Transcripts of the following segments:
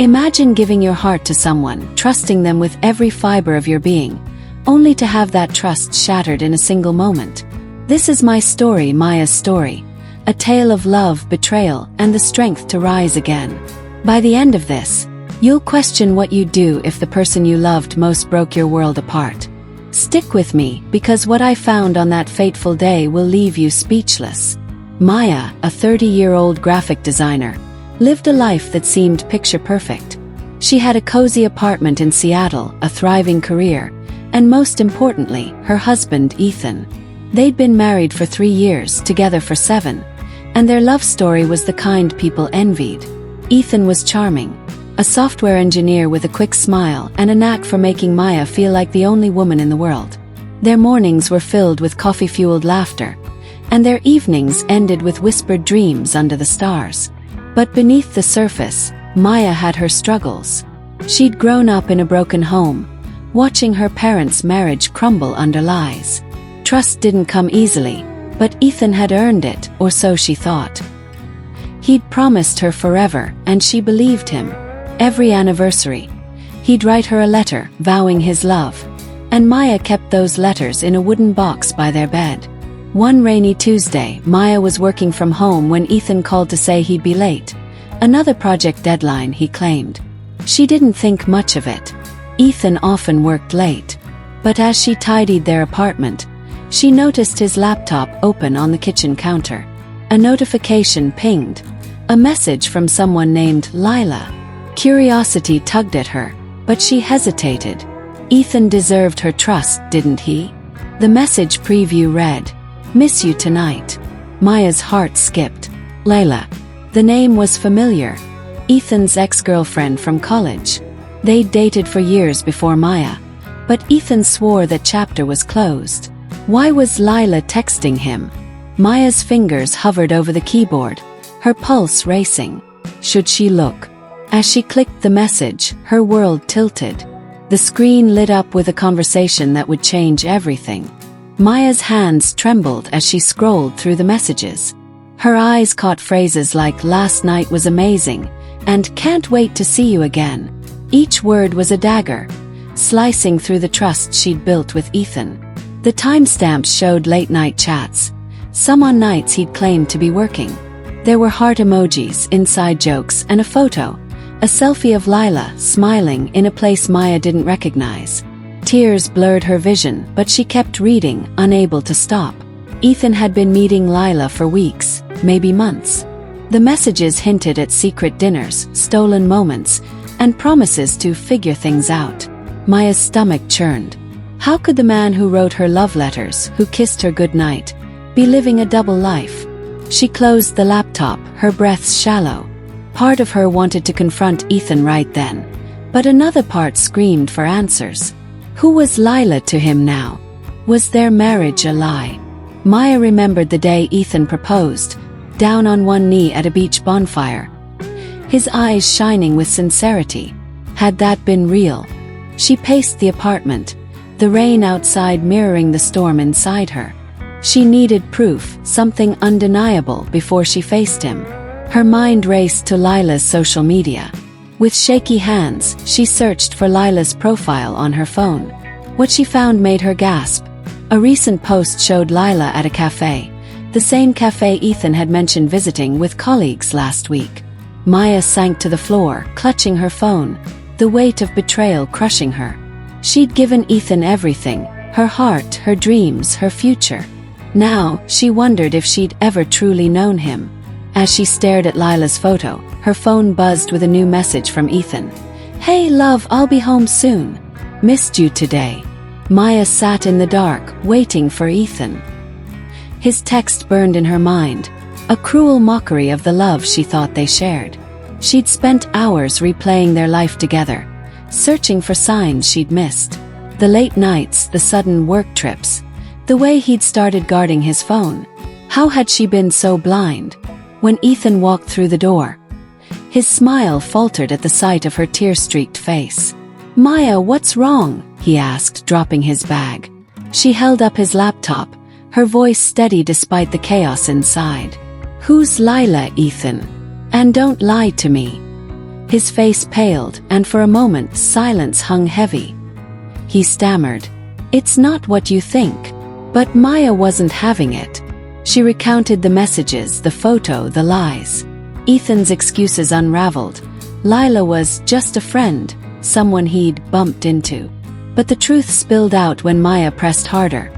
Imagine giving your heart to someone, trusting them with every fiber of your being, only to have that trust shattered in a single moment. This is my story, Maya's story. A tale of love, betrayal, and the strength to rise again. By the end of this, you'll question what you'd do if the person you loved most broke your world apart. Stick with me, because what I found on that fateful day will leave you speechless. Maya, a 30-year-old graphic designer, lived a life that seemed picture-perfect. She had a cozy apartment in Seattle, a thriving career, and most importantly, her husband, Ethan. They'd been married for 3 years, together for 7, and their love story was the kind people envied. Ethan was charming, a software engineer with a quick smile and a knack for making Maya feel like the only woman in the world. Their mornings were filled with coffee-fueled laughter, and their evenings ended with whispered dreams under the stars. But beneath the surface, Maya had her struggles. She'd grown up in a broken home, watching her parents' marriage crumble under lies. Trust didn't come easily, but Ethan had earned it, or so she thought. He'd promised her forever, and she believed him. Every anniversary, he'd write her a letter, vowing his love, and Maya kept those letters in a wooden box by their bed. One rainy Tuesday, Maya was working from home when Ethan called to say he'd be late. Another project deadline, he claimed. She didn't think much of it. Ethan often worked late. But as she tidied their apartment, she noticed his laptop open on the kitchen counter. A notification pinged. A message from someone named Lila. Curiosity tugged at her, but she hesitated. Ethan deserved her trust, didn't he? The message preview read, "Miss you tonight." Maya's heart skipped. Layla. The name was familiar. Ethan's ex-girlfriend from college. They'd dated for years before Maya, but Ethan swore that chapter was closed. Why was Lila texting him? Maya's fingers hovered over the keyboard, her pulse racing. Should she look? As she clicked the message, her world tilted. The screen lit up with a conversation that would change everything. Maya's hands trembled as she scrolled through the messages. Her eyes caught phrases like "last night was amazing" and "can't wait to see you again." Each word was a dagger, slicing through the trust she'd built with Ethan. The timestamps showed late-night chats, some on nights he'd claimed to be working. There were heart emojis, inside jokes, and a photo, a selfie of Lila smiling in a place Maya didn't recognize. Tears blurred her vision, but she kept reading, unable to stop. Ethan had been meeting Lila for weeks, maybe months. The messages hinted at secret dinners, stolen moments, and promises to figure things out. Maya's stomach churned. How could the man who wrote her love letters, who kissed her goodnight, be living a double life? She closed the laptop, her breaths shallow. Part of her wanted to confront Ethan right then, but another part screamed for answers. Who was Lila to him now? Was their marriage a lie? Maya remembered the day Ethan proposed, down on one knee at a beach bonfire, his eyes shining with sincerity. Had that been real? She paced the apartment, the rain outside mirroring the storm inside her. She needed proof, something undeniable, before she faced him. Her mind raced to Lila's social media. With shaky hands, she searched for Lila's profile on her phone. What she found made her gasp. A recent post showed Lila at a cafe, the same cafe Ethan had mentioned visiting with colleagues last week. Maya sank to the floor, clutching her phone, the weight of betrayal crushing her. She'd given Ethan everything, her heart, her dreams, her future. Now, she wondered if she'd ever truly known him. As she stared at Lila's photo, her phone buzzed with a new message from Ethan. "Hey love, I'll be home soon. Missed you today." Maya sat in the dark, waiting for Ethan. His text burned in her mind, a cruel mockery of the love she thought they shared. She'd spent hours replaying their life together, searching for signs she'd missed. The late nights, the sudden work trips, the way he'd started guarding his phone. How had she been so blind? When Ethan walked through the door, his smile faltered at the sight of her tear-streaked face. "Maya, what's wrong?" he asked, dropping his bag. She held up his laptop, her voice steady despite the chaos inside. "Who's Lila, Ethan? And don't lie to me." His face paled, and for a moment silence hung heavy. He stammered, "It's not what you think." But Maya wasn't having it. She recounted the messages, the photo, the lies. Ethan's excuses unraveled. Lila was just a friend, someone he'd bumped into. But the truth spilled out when Maya pressed harder.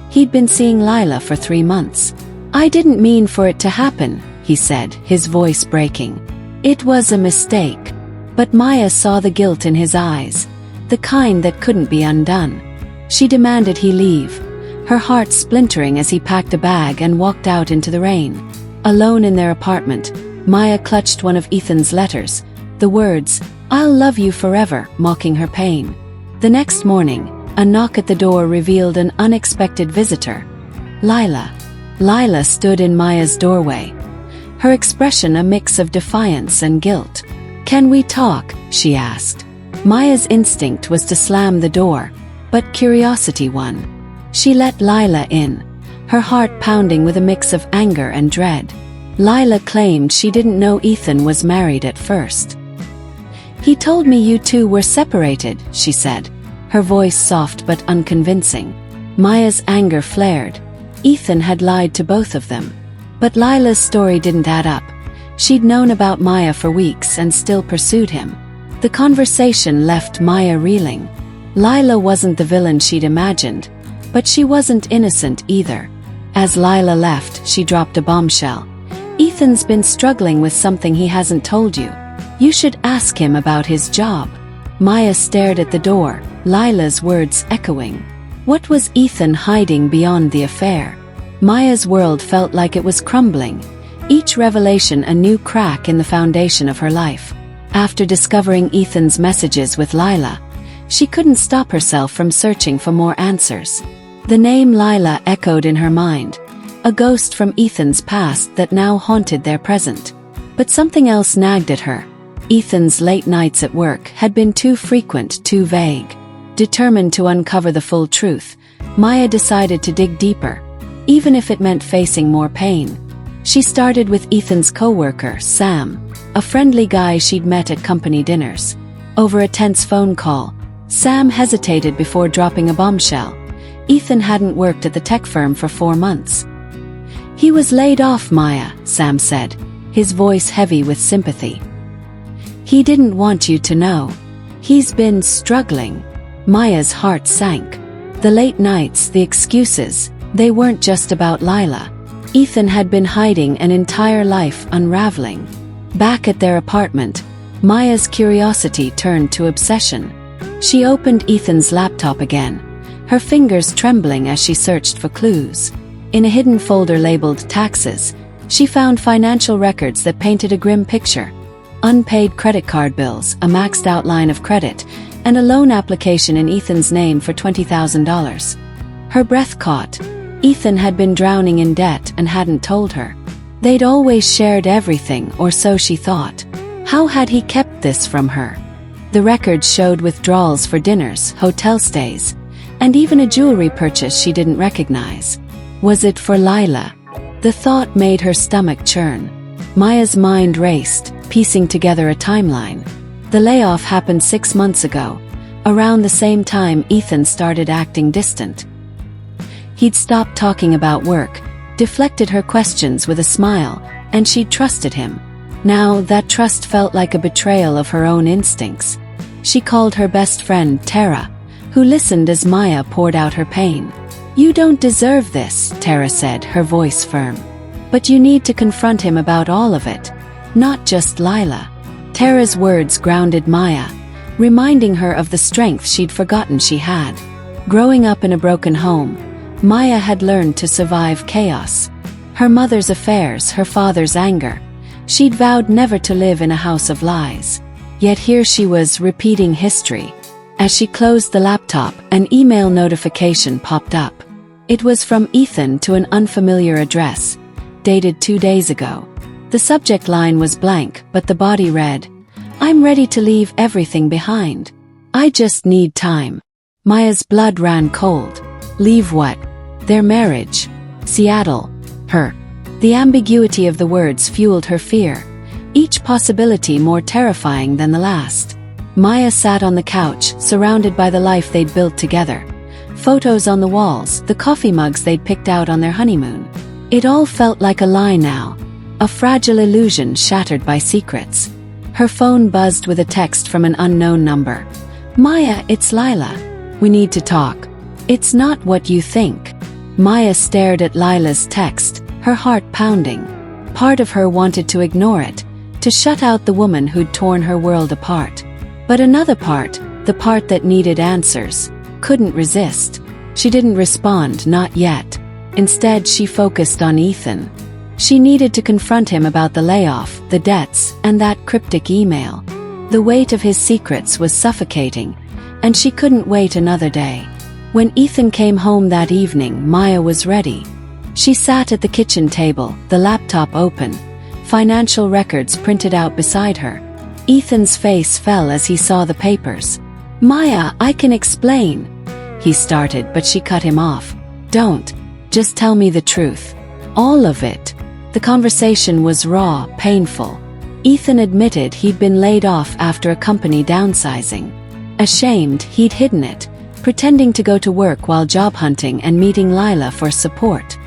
He'd been seeing Lila for 3 months. "I didn't mean for it to happen," he said, his voice breaking. "It was a mistake." But Maya saw the guilt in his eyes, the kind that couldn't be undone. She demanded he leave, her heart splintering as he packed a bag and walked out into the rain. Alone in their apartment, Maya clutched one of Ethan's letters, the words, "I'll love you forever," mocking her pain. The next morning, a knock at the door revealed an unexpected visitor. Lila. Lila stood in Maya's doorway, her expression a mix of defiance and guilt. "Can we talk?" she asked. Maya's instinct was to slam the door, but curiosity won. She let Lila in, her heart pounding with a mix of anger and dread. Lila claimed she didn't know Ethan was married at first. "He told me you two were separated," she said, her voice soft but unconvincing. Maya's anger flared. Ethan had lied to both of them. But Lila's story didn't add up. She'd known about Maya for weeks and still pursued him. The conversation left Maya reeling. Lila wasn't the villain she'd imagined, but she wasn't innocent either. As Lila left, she dropped a bombshell. "Ethan's been struggling with something he hasn't told you. You should ask him about his job." Maya stared at the door, Lila's words echoing. What was Ethan hiding beyond the affair? Maya's world felt like it was crumbling, each revelation a new crack in the foundation of her life. After discovering Ethan's messages with Lila, she couldn't stop herself from searching for more answers. The name Lila echoed in her mind, a ghost from Ethan's past that now haunted their present. But something else nagged at her. Ethan's late nights at work had been too frequent, too vague. Determined to uncover the full truth, Maya decided to dig deeper, even if it meant facing more pain. She started with Ethan's coworker, Sam, a friendly guy she'd met at company dinners. Over a tense phone call, Sam hesitated before dropping a bombshell. Ethan hadn't worked at the tech firm for 4 months. "He was laid off, Maya," Sam said, his voice heavy with sympathy. "He didn't want you to know. He's been struggling." Maya's heart sank. The late nights, the excuses, they weren't just about Lila. Ethan had been hiding an entire life unraveling. Back at their apartment, Maya's curiosity turned to obsession. She opened Ethan's laptop again, her fingers trembling as she searched for clues. In a hidden folder labeled Taxes, she found financial records that painted a grim picture. Unpaid credit card bills, a maxed out line of credit, and a loan application in Ethan's name for $20,000. Her breath caught. Ethan had been drowning in debt and hadn't told her. They'd always shared everything, or so she thought. How had he kept this from her? The records showed withdrawals for dinners, hotel stays, and even a jewelry purchase she didn't recognize. Was it for Lila? The thought made her stomach churn. Maya's mind raced, piecing together a timeline. The layoff happened 6 months ago. Around the same time, Ethan started acting distant. He'd stopped talking about work, deflected her questions with a smile, and she'd trusted him. Now, that trust felt like a betrayal of her own instincts. She called her best friend, Tara, who listened as Maya poured out her pain. "You don't deserve this," Tara said, her voice firm. "But you need to confront him about all of it, not just Lila." Tara's words grounded Maya, reminding her of the strength she'd forgotten she had. Growing up in a broken home, Maya had learned to survive chaos. Her mother's affairs, her father's anger. She'd vowed never to live in a house of lies. Yet here she was, repeating history. As she closed the laptop, an email notification popped up. It was from Ethan to an unfamiliar address, dated 2 days ago. The subject line was blank, but the body read, "I'm ready to leave everything behind. I just need time." Maya's blood ran cold. Leave what? Their marriage. Seattle. Her. The ambiguity of the words fueled her fear. each possibility more terrifying than the last. Maya sat on the couch, surrounded by the life they'd built together. Photos on the walls, the coffee mugs they'd picked out on their honeymoon. It all felt like a lie now, a fragile illusion shattered by secrets. Her phone buzzed with a text from an unknown number. "Maya, it's Lila. We need to talk." "It's not what you think." Maya stared at Lila's text, her heart pounding. Part of her wanted to ignore it, to shut out the woman who'd torn her world apart. But another part, the part that needed answers, couldn't resist. She didn't respond, not yet. Instead, she focused on Ethan. She needed to confront him about the layoff, the debts, and that cryptic email. The weight of his secrets was suffocating, and she couldn't wait another day. When Ethan came home that evening, Maya was ready. She sat at the kitchen table, the laptop open, financial records printed out beside her. Ethan's face fell as he saw the papers. "Maya, I can explain," he started, but she cut him off. "Don't. Just tell me the truth. All of it." The conversation was raw, painful. Ethan admitted he'd been laid off after a company downsizing. Ashamed, he'd hidden it, pretending to go to work while job hunting and meeting Lila for support.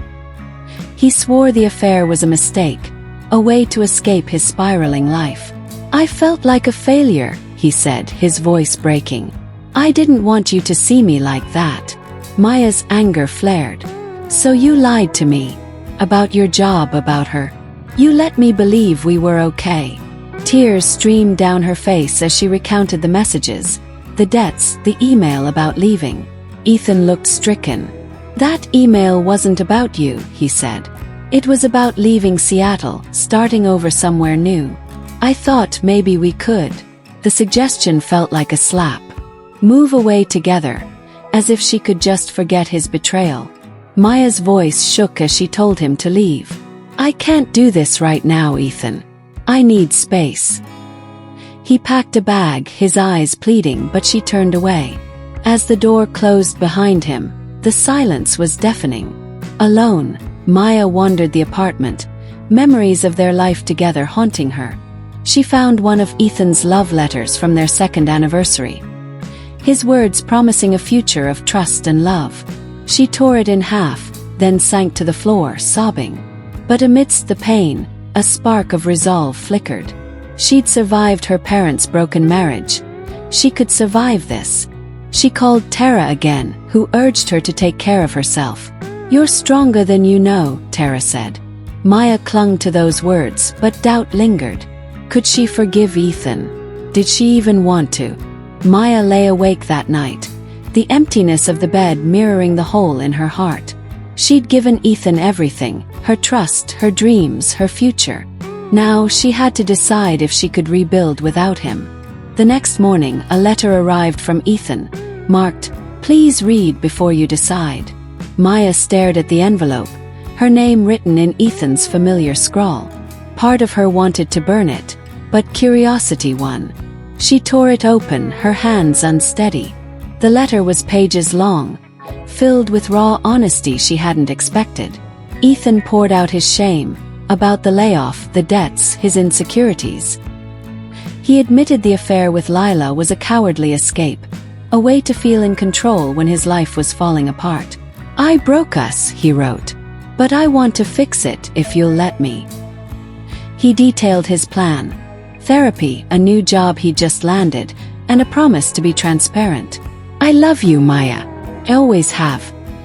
He swore the affair was a mistake, a way to escape his spiraling life. "I felt like a failure," he said, his voice breaking. "I didn't want you to see me like that." Maya's anger flared. "So you lied to me. About your job, about her. You let me believe we were okay." Tears streamed down her face as she recounted the messages, the debts, the email about leaving. Ethan looked stricken. "That email wasn't about you," he said. "It was about leaving Seattle, starting over somewhere new. I thought maybe we could." The suggestion felt like a slap. Move away together, as if she could just forget his betrayal. Maya's voice shook as she told him to leave. "I can't do this right now, Ethan. I need space." He packed a bag, his eyes pleading, but she turned away. As the door closed behind him, the silence was deafening. Alone, Maya wandered the apartment, memories of their life together haunting her. She found one of Ethan's love letters from their second anniversary. His words promising a future of trust and love. She tore it in half, then sank to the floor, sobbing. But amidst the pain, a spark of resolve flickered. She'd survived her parents' broken marriage. She could survive this. She called Tara again, who urged her to take care of herself. "You're stronger than you know," Tara said. Maya clung to those words, but doubt lingered. Could she forgive Ethan? Did she even want to? Maya lay awake that night, the emptiness of the bed mirroring the hole in her heart. She'd given Ethan everything, her trust, her dreams, her future. Now she had to decide if she could rebuild without him. The next morning, a letter arrived from Ethan, marked, "Please read before you decide." Maya stared at the envelope, her name written in Ethan's familiar scrawl. Part of her wanted to burn it, but curiosity won. She tore it open, her hands unsteady. The letter was pages long, filled with raw honesty she hadn't expected. Ethan poured out his shame, about the layoff, the debts, his insecurities. He admitted the affair with Lila was a cowardly escape, a way to feel in control when his life was falling apart. "I broke us," he wrote, "but I want to fix it if you'll let me." He detailed his plan. Therapy, a new job he'd just landed, and a promise to be transparent. "I love you, Maya. I always have.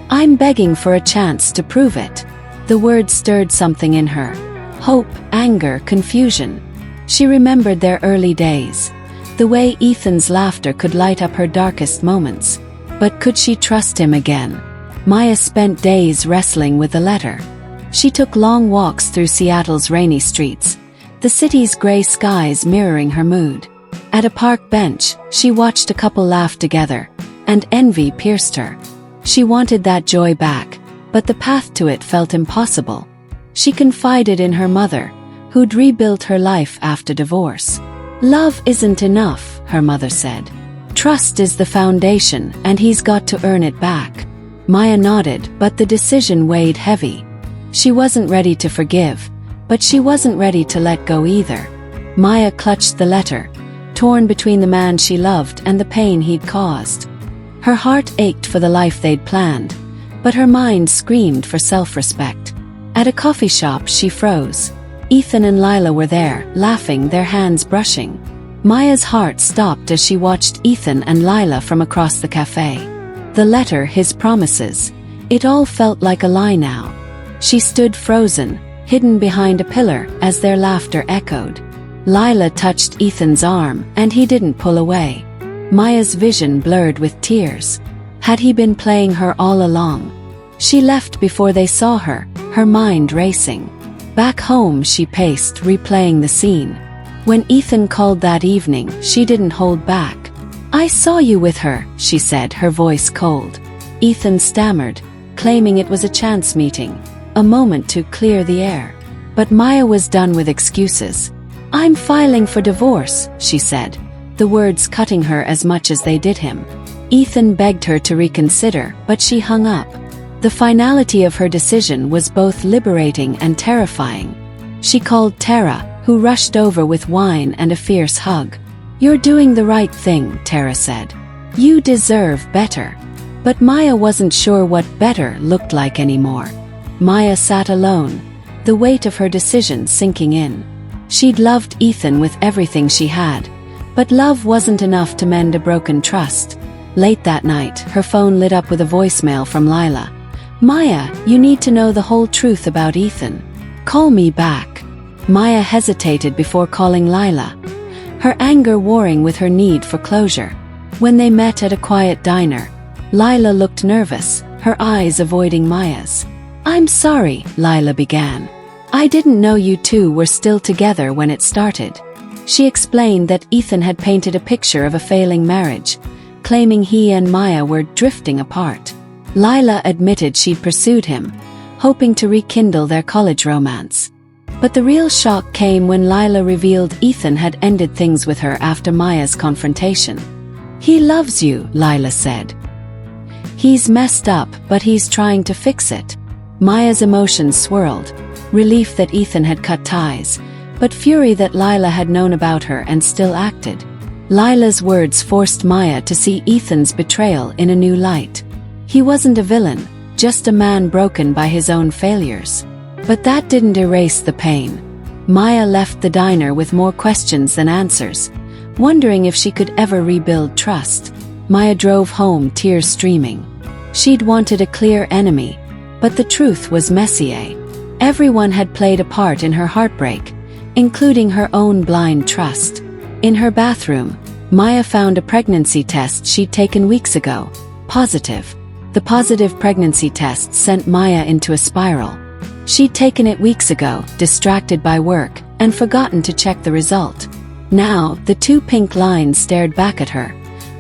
I'm begging for a chance to prove it." The words stirred something in her. Hope, anger, confusion. She remembered their early days. The way Ethan's laughter could light up her darkest moments. But could she trust him again? Maya spent days wrestling with the letter. She took long walks through Seattle's rainy streets, the city's gray skies mirroring her mood. At a park bench, she watched a couple laugh together, and envy pierced her. She wanted that joy back, but the path to it felt impossible. She confided in her mother, who'd rebuilt her life after divorce. "Love isn't enough," her mother said. "Trust is the foundation, and he's got to earn it back." Maya nodded, but the decision weighed heavy. She wasn't ready to forgive, but she wasn't ready to let go either. Maya clutched the letter, torn between the man she loved and the pain he'd caused. Her heart ached for the life they'd planned, but her mind screamed for self-respect. At a coffee shop she froze. Ethan and Lila were there, laughing, their hands brushing. Maya's heart stopped as she watched Ethan and Lila from across the cafe. The letter, his promises, it all felt like a lie now. She stood frozen, hidden behind a pillar as their laughter echoed. Lila touched Ethan's arm, and he didn't pull away. Maya's vision blurred with tears. Had he been playing her all along? She left before they saw her, her mind racing. Back home she paced, replaying the scene. When Ethan called that evening, she didn't hold back. "I saw you with her," she said, her voice cold. Ethan stammered, claiming it was a chance meeting, a moment to clear the air. But Maya was done with excuses. "I'm filing for divorce," she said, the words cutting her as much as they did him. Ethan begged her to reconsider, but she hung up. The finality of her decision was both liberating and terrifying. She called Tara, who rushed over with wine and a fierce hug. "You're doing the right thing," Tara said. "You deserve better." But Maya wasn't sure what better looked like anymore. Maya sat alone, the weight of her decision sinking in. She'd loved Ethan with everything she had, but love wasn't enough to mend a broken trust. Late that night, her phone lit up with a voicemail from Lila. "Maya, you need to know the whole truth about Ethan. Call me back." Maya hesitated before calling Lila, her anger warring with her need for closure. When they met at a quiet diner, Lila looked nervous, her eyes avoiding Maya's. "I'm sorry," Lila began. "I didn't know you two were still together when it started." She explained that Ethan had painted a picture of a failing marriage, claiming he and Maya were drifting apart. Lila admitted she'd pursued him, hoping to rekindle their college romance. But the real shock came when Lila revealed Ethan had ended things with her after Maya's confrontation. "He loves you," Lila said. "He's messed up, but he's trying to fix it." Maya's emotions swirled, relief that Ethan had cut ties, but fury that Lila had known about her and still acted. Lila's words forced Maya to see Ethan's betrayal in a new light. He wasn't a villain, just a man broken by his own failures. But that didn't erase the pain. Maya left the diner with more questions than answers, wondering if she could ever rebuild trust. Maya drove home, tears streaming. She'd wanted a clear enemy, but the truth was Messier. Everyone had played a part in her heartbreak, including her own blind trust. In her bathroom, Maya found a pregnancy test she'd taken weeks ago, positive. The positive pregnancy test sent Maya into a spiral. She'd taken it weeks ago, distracted by work, and forgotten to check the result. Now, the two pink lines stared back at her,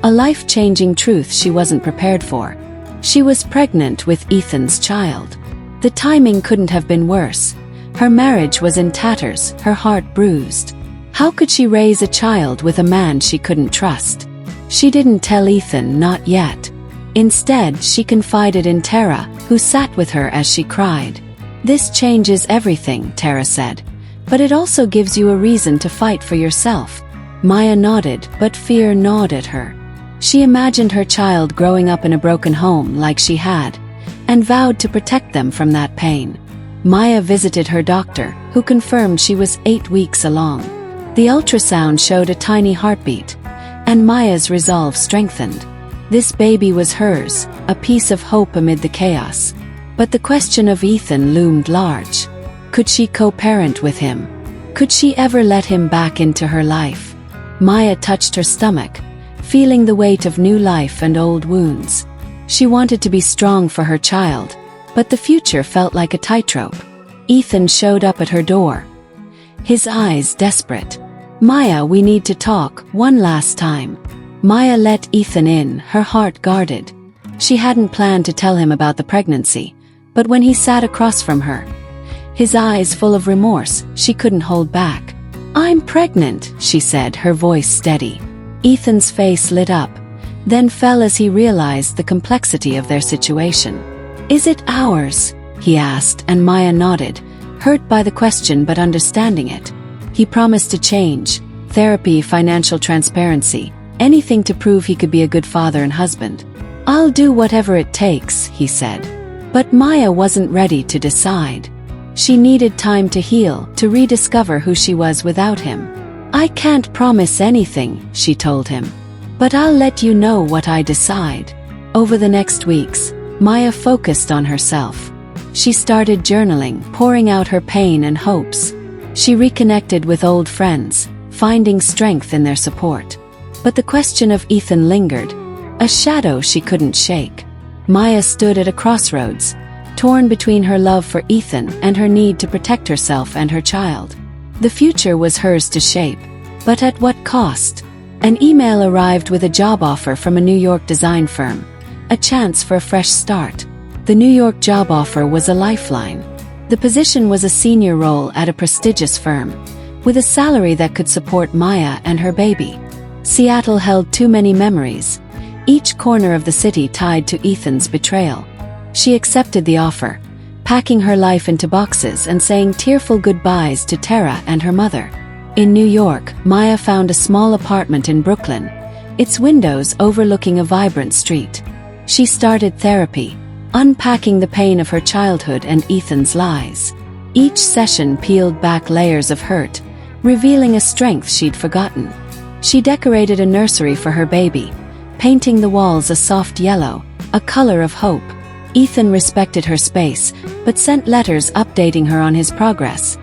a life-changing truth she wasn't prepared for. She was pregnant with Ethan's child. The timing couldn't have been worse. Her marriage was in tatters, her heart bruised. How could she raise a child with a man she couldn't trust? She didn't tell Ethan, not yet. Instead, she confided in Tara, who sat with her as she cried. "This changes everything," Tara said. "But it also gives you a reason to fight for yourself." Maya nodded, but fear gnawed at her. She imagined her child growing up in a broken home like she had, and vowed to protect them from that pain. Maya visited her doctor, who confirmed she was 8 weeks along. The ultrasound showed a tiny heartbeat, and Maya's resolve strengthened. This baby was hers, a piece of hope amid the chaos. But the question of Ethan loomed large. Could she co-parent with him? Could she ever let him back into her life? Maya touched her stomach, feeling the weight of new life and old wounds. She wanted to be strong for her child, but the future felt like a tightrope. Ethan showed up at her door, his eyes desperate. "Maya, we need to talk, one last time." Maya let Ethan in, her heart guarded. She hadn't planned to tell him about the pregnancy, but when he sat across from her, his eyes full of remorse, she couldn't hold back. "I'm pregnant," she said, her voice steady. Ethan's face lit up, then fell as he realized the complexity of their situation. "Is it ours?" he asked, and Maya nodded, hurt by the question but understanding it. He promised to change: therapy, financial transparency, anything to prove he could be a good father and husband. "I'll do whatever it takes," he said. But Maya wasn't ready to decide. She needed time to heal, to rediscover who she was without him. "I can't promise anything," she told him. "But I'll let you know what I decide." Over the next weeks, Maya focused on herself. She started journaling, pouring out her pain and hopes. She reconnected with old friends, finding strength in their support. But the question of Ethan lingered, a shadow she couldn't shake. Maya stood at a crossroads, torn between her love for Ethan and her need to protect herself and her child. The future was hers to shape, but at what cost? An email arrived with a job offer from a New York design firm, a chance for a fresh start. The New York job offer was a lifeline. The position was a senior role at a prestigious firm, with a salary that could support Maya and her baby. Seattle held too many memories, each corner of the city tied to Ethan's betrayal. She accepted the offer, packing her life into boxes and saying tearful goodbyes to Tara and her mother. In New York, Maya found a small apartment in Brooklyn, its windows overlooking a vibrant street. She started therapy, unpacking the pain of her childhood and Ethan's lies. Each session peeled back layers of hurt, revealing a strength she'd forgotten. She decorated a nursery for her baby, painting the walls a soft yellow, a color of hope. Ethan respected her space, but sent letters updating her on his progress.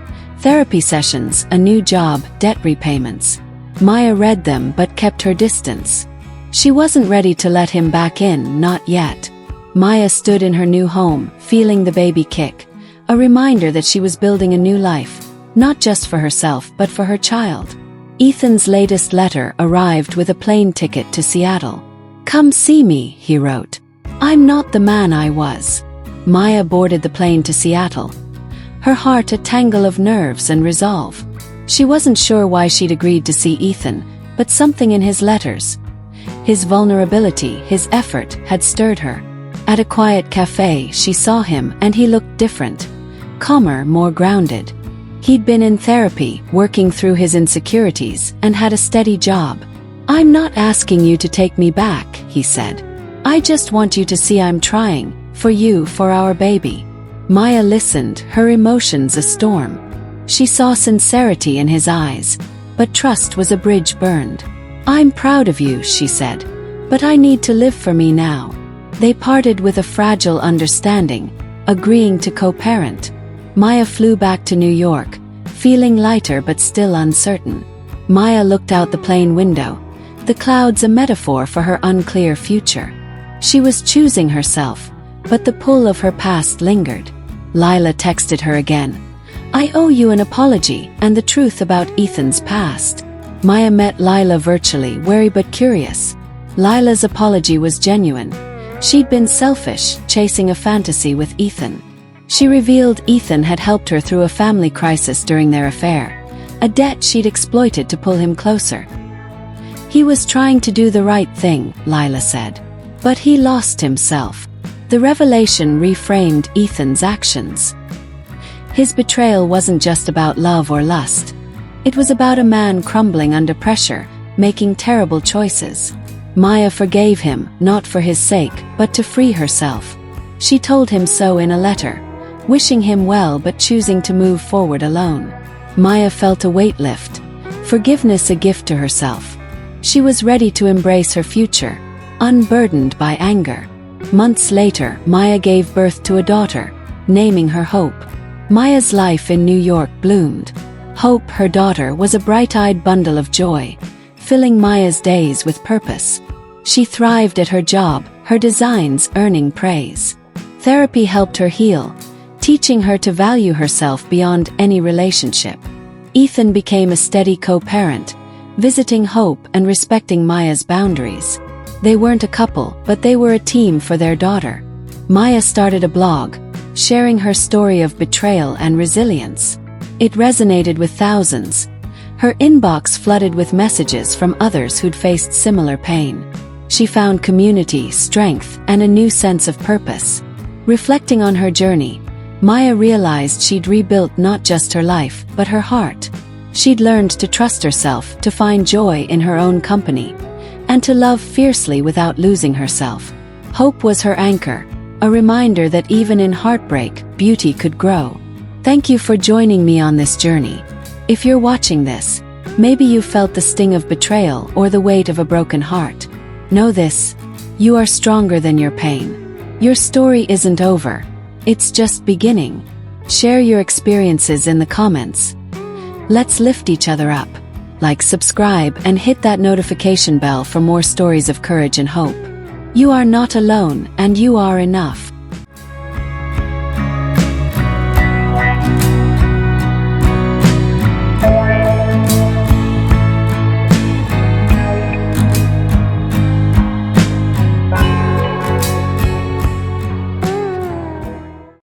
Therapy sessions, a new job, debt repayments. Maya read them but kept her distance. She wasn't ready to let him back in, not yet. Maya stood in her new home, feeling the baby kick, a reminder that she was building a new life, not just for herself but for her child. Ethan's latest letter arrived with a plane ticket to Seattle. "Come see me," he wrote. "I'm not the man I was." Maya boarded the plane to Seattle, her heart a tangle of nerves and resolve. She wasn't sure why she'd agreed to see Ethan, but something in his letters, his vulnerability, his effort, had stirred her. At a quiet cafe, she saw him, and he looked different, calmer, more grounded. He'd been in therapy, working through his insecurities, and had a steady job. "I'm not asking you to take me back," he said. "I just want you to see I'm trying, for you, for our baby." Maya listened, her emotions a storm. She saw sincerity in his eyes, but trust was a bridge burned. "I'm proud of you," she said, "but I need to live for me now." They parted with a fragile understanding, agreeing to co-parent. Maya flew back to New York, feeling lighter but still uncertain. Maya looked out the plane window, the clouds a metaphor for her unclear future. She was choosing herself, but the pull of her past lingered. Lila texted her again. "I owe you an apology and the truth about Ethan's past." Maya met Lila virtually, wary but curious. Lila's apology was genuine. She'd been selfish, chasing a fantasy with Ethan. She revealed Ethan had helped her through a family crisis during their affair, a debt she'd exploited to pull him closer. "He was trying to do the right thing," Lila said. "But he lost himself." The revelation reframed Ethan's actions. His betrayal wasn't just about love or lust. It was about a man crumbling under pressure, making terrible choices. Maya forgave him, not for his sake, but to free herself. She told him so in a letter, wishing him well but choosing to move forward alone. Maya felt a weight lift, forgiveness a gift to herself. She was ready to embrace her future, unburdened by anger. Months later, Maya gave birth to a daughter, naming her Hope. Maya's life in New York bloomed. Hope, her daughter, was a bright-eyed bundle of joy, filling Maya's days with purpose. She thrived at her job, her designs earning praise. Therapy helped her heal, teaching her to value herself beyond any relationship. Ethan became a steady co-parent, visiting Hope and respecting Maya's boundaries. They weren't a couple, but they were a team for their daughter. Maya started a blog, sharing her story of betrayal and resilience. It resonated with thousands. Her inbox flooded with messages from others who'd faced similar pain. She found community, strength, and a new sense of purpose. Reflecting on her journey, Maya realized she'd rebuilt not just her life, but her heart. She'd learned to trust herself, to find joy in her own company, and to love fiercely without losing herself. Hope was her anchor, a reminder that even in heartbreak, beauty could grow. Thank you for joining me on this journey. If you're watching this, maybe you felt the sting of betrayal or the weight of a broken heart. Know this: you are stronger than your pain. Your story isn't over. It's just beginning. Share your experiences in the comments. Let's lift each other up. Like, subscribe, and hit that notification bell for more stories of courage and hope. You are not alone, and you are enough.